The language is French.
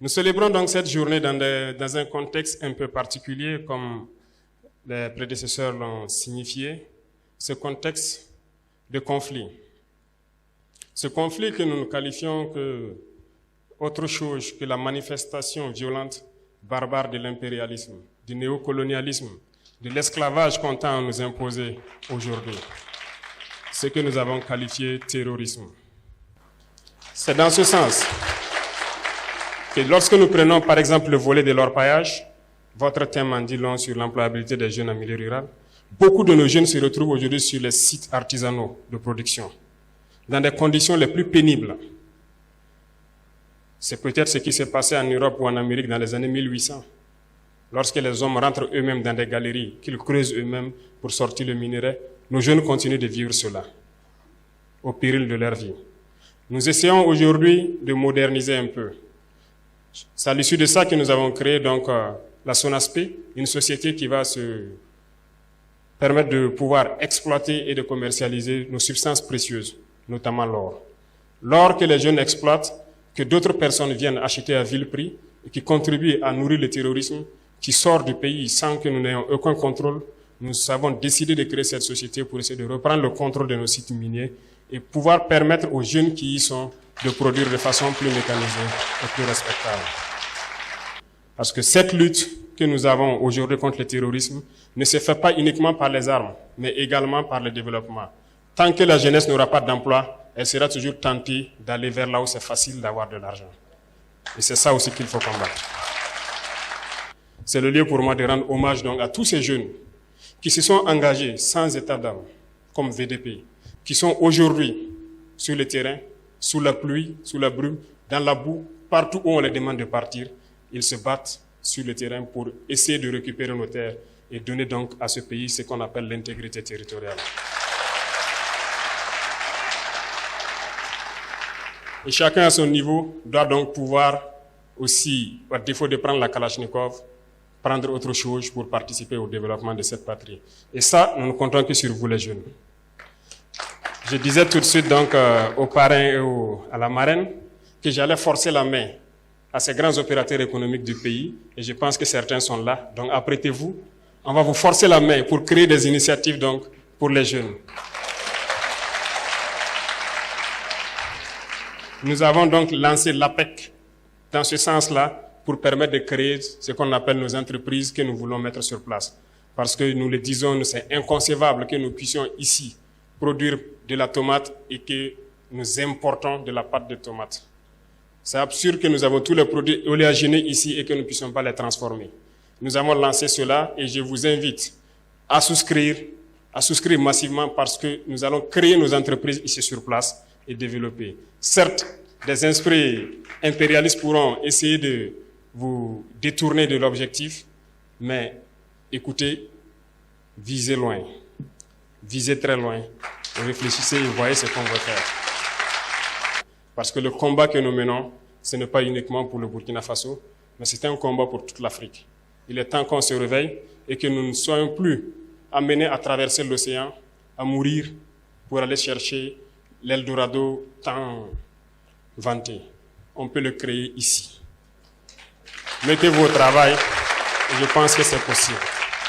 Nous célébrons donc cette journée dans un contexte un peu particulier, comme les prédécesseurs l'ont signifié, ce contexte de conflit. Ce conflit que nous qualifions que autre chose que la manifestation violente, barbare de l'impérialisme, du néocolonialisme, de l'esclavage qu'on tend à nous imposer aujourd'hui. Ce que nous avons qualifié terrorisme. C'est dans ce sens que lorsque nous prenons par exemple le volet de l'orpaillage, votre thème en dit long sur l'employabilité des jeunes en milieu rural, beaucoup de nos jeunes se retrouvent aujourd'hui sur les sites artisanaux de production, dans des conditions les plus pénibles. C'est peut-être ce qui s'est passé en Europe ou en Amérique dans les années 1800, lorsque les hommes rentrent eux-mêmes dans des galeries, qu'ils creusent eux-mêmes pour sortir le minerai. Nos jeunes continuent de vivre cela, au péril de leur vie. Nous essayons aujourd'hui de moderniser un peu. C'est à l'issue de ça que nous avons créé donc la SONASP, une société qui va se permettre de pouvoir exploiter et de commercialiser nos substances précieuses, notamment l'or. L'or que les jeunes exploitent, que d'autres personnes viennent acheter à vil prix et qui contribuent à nourrir le terrorisme qui sort du pays sans que nous n'ayons aucun contrôle. Nous avons décidé de créer cette société pour essayer de reprendre le contrôle de nos sites miniers et pouvoir permettre aux jeunes qui y sont de produire de façon plus mécanisée et plus respectable. Parce que cette lutte que nous avons aujourd'hui contre le terrorisme ne se fait pas uniquement par les armes, mais également par le développement. Tant que la jeunesse n'aura pas d'emploi, elle sera toujours tentée d'aller vers là où c'est facile d'avoir de l'argent. Et c'est ça aussi qu'il faut combattre. C'est le lieu pour moi de rendre hommage donc à tous ces jeunes qui se sont engagés sans état d'âme, comme VDP, qui sont aujourd'hui sur le terrain, sous la pluie, sous la brume, dans la boue, partout où on les demande de partir, ils se battent sur le terrain pour essayer de récupérer nos terres et donner donc à ce pays ce qu'on appelle l'intégrité territoriale. Et chacun à son niveau doit donc pouvoir aussi, à défaut de prendre la Kalachnikov, prendre autre chose pour participer au développement de cette patrie. Et ça, nous ne comptons que sur vous les jeunes. Je disais tout de suite donc aux parrains et à la marraine que j'allais forcer la main à ces grands opérateurs économiques du pays, et je pense que certains sont là. Donc apprêtez-vous, on va vous forcer la main pour créer des initiatives donc pour les jeunes. Nous avons donc lancé l'APEC dans ce sens-là pour permettre de créer ce qu'on appelle nos entreprises que nous voulons mettre sur place. Parce que nous le disons, c'est inconcevable que nous puissions ici produire de la tomate et que nous importons de la pâte de tomate. C'est absurde que nous avons tous les produits oléagineux ici et que nous ne puissions pas les transformer. Nous avons lancé cela et je vous invite à souscrire massivement parce que nous allons créer nos entreprises ici sur place et développer. Certes, des esprits impérialistes pourront essayer de vous détourner de l'objectif, mais écoutez, visez loin, visez très loin, réfléchissez et voyez ce qu'on va faire. Parce que le combat que nous menons, ce n'est pas uniquement pour le Burkina Faso, mais c'est un combat pour toute l'Afrique. Il est temps qu'on se réveille et que nous ne soyons plus amenés à traverser l'océan, à mourir pour aller chercher l'Eldorado tant vanté. On peut le créer ici. Mettez-vous au travail et je pense que c'est possible.